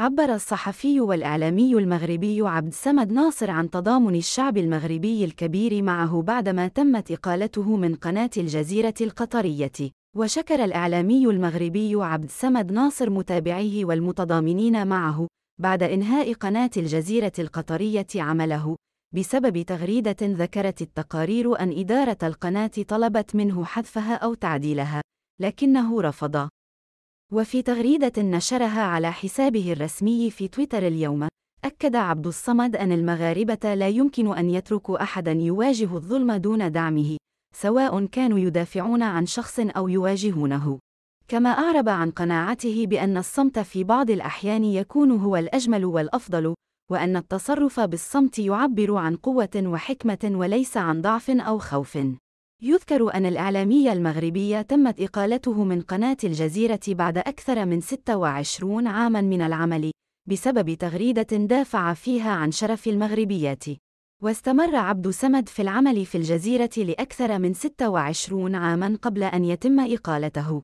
عبر الصحفي والإعلامي المغربي عبد الصمد ناصر عن تضامن الشعب المغربي الكبير معه بعدما تمت إقالته من قناة الجزيرة القطرية. وشكر الإعلامي المغربي عبد الصمد ناصر متابعيه والمتضامنين معه بعد إنهاء قناة الجزيرة القطرية عمله بسبب تغريدة ذكرت التقارير أن إدارة القناة طلبت منه حذفها أو تعديلها، لكنه رفض. وفي تغريدة نشرها على حسابه الرسمي في تويتر اليوم، أكد عبد الصمد أن المغاربة لا يمكن أن يتركوا أحداً يواجه الظلم دون دعمه، سواء كانوا يدافعون عن شخص أو يواجهونه. كما أعرب عن قناعته بأن الصمت في بعض الأحيان يكون هو الأجمل والأفضل، وأن التصرف بالصمت يعبر عن قوة وحكمة وليس عن ضعف أو خوف. يذكر أن الإعلامي المغربي تمت إقالته من قناة الجزيرة بعد أكثر من 26 عاماً من العمل، بسبب تغريدة دافع فيها عن شرف المغربيات. واستمر عبد الصمد في العمل في الجزيرة لأكثر من 26 عاماً قبل أن يتم إقالته.